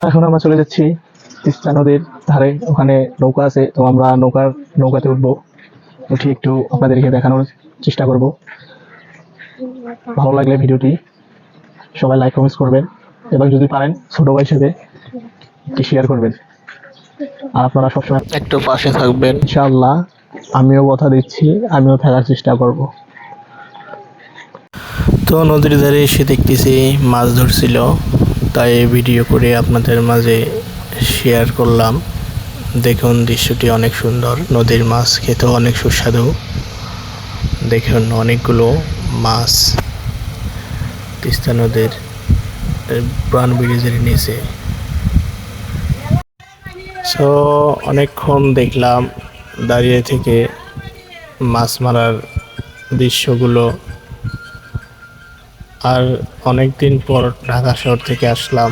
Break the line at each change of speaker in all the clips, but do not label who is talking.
এখন আমরা চলে যাচ্ছি তিস্তা নদীর ধারে, ওখানে নৌকা আছে, তো আমরা নৌকাতে উঠবো। উঠি একটু আপনাদেরকে দেখানোর চেষ্টা করব। ভালো লাগলে ভিডিওটি সবাই লাইক কমেন্টস করবেন এবং যদি পারেন ছোট ভাই হিসেবে শেয়ার করবেন। আর আপনারা সবসময় একটু পাশে থাকবেন ইনশাআল্লাহ। আমিও কথা দিচ্ছি, আমিও থাকার চেষ্টা করব।
তো নদীর ধারে এসে দেখতেছি মাছ ধরছিল, তাই ভিডিও করে আপনাদের মাঝে শেয়ার করলাম। দেখুন দৃশ্যটি অনেক সুন্দর, নদীর মাছ খেতেও অনেক সুস্বাদু। দেখুন অনেকগুলো মাছ তিস্তা নদীর প্রাণ ব্রিজের নিচে। সো অনেকক্ষণ দেখলাম দাঁড়িয়ে থেকে মাছ মারার দৃশ্যগুলো। আর অনেক দিন পর ঢাকা শহর থেকে আসলাম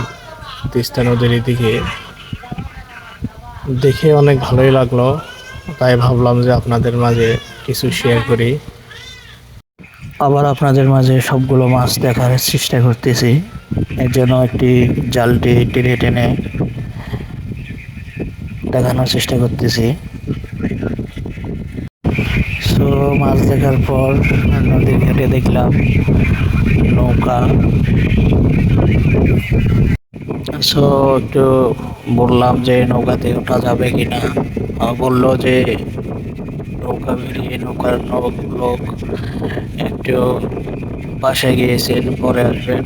তিস্তা নদীর দিকে, দেখে অনেক ভালোই লাগলো। তাই ভাবলাম যে আপনাদের মাঝে কিছু শেয়ার করি। আবার আপনাদের মাঝে সবগুলো মাছ দেখার চেষ্টা করতেছি। এর জন্য একটি জালটি টেনে টেনে দেখানোর চেষ্টা করতেছি। সো মাছ দেখার পর নদীর ঘাটে দেখলাম নৌকা। সো একটু বললাম যে নৌকাতে ওঠা যাবে কিনা। বললো যে নৌকা বেরিয়ে নৌকার লোক একটু পাশে গিয়েছেন, পরে আসবেন,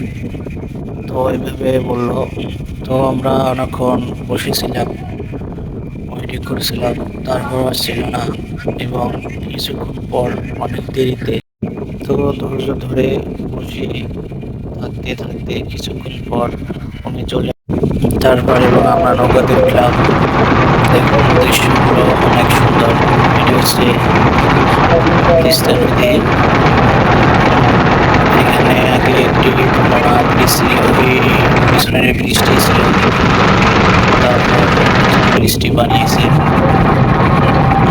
তো এইভাবে বললো। তো আমরা অনেকক্ষণ বসেছিলাম, ওয়েটিং করেছিলাম, তারপর আসছিল না। এবং কিছুক্ষণ পর অনেক দেরিতে, তো ধৈর্য ধরে বসে থাকতে থাকতে কিছুক্ষণ পর উনি চলে। তারপর এবং আমরা নৌকাতে উঠলাম। দেখুন দৃশ্যগুলো অনেক সুন্দর। এটি হচ্ছে তিস্তা নদী। এখানে আগে একটি ব্রিজ ছিল, ওই পিছনের ব্রিজটি ছিল, তারপর ব্রিজটি বানিয়েছে।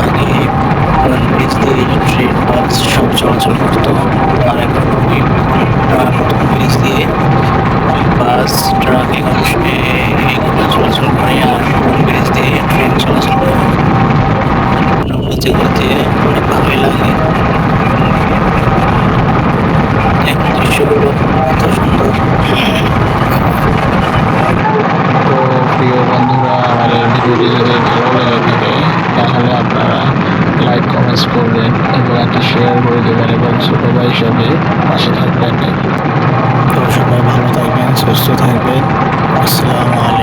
আগে ব্রিজ দিয়ে ট্রেন বাস সব চলাচল করতো, আর এখন ওই নতুন ব্রিজ দিয়ে বাস ট্রাক এগুলো চলাচল করে, আর ব্রিজ দিয়ে ট্রেন চলাচল করে। যেগুলোতে অনেক ভালোই লাগে। এখন দৃশ্যগুলো এত সুন্দর।
তো প্রিয় বন্ধুরা, আমাদের ভিডিওটি যদি ভালো লেগে থাকে তাহলে আপনারা লাইক কমেন্টস করবেন এবং একটি শেয়ার করে দেবেন এবং ছোট ভাই হিসাবে পাশে থাকবেন।
তো সবাই ভালো থাকবেন, সুস্থ থাকবেন। আসসালামু আলাইকুম।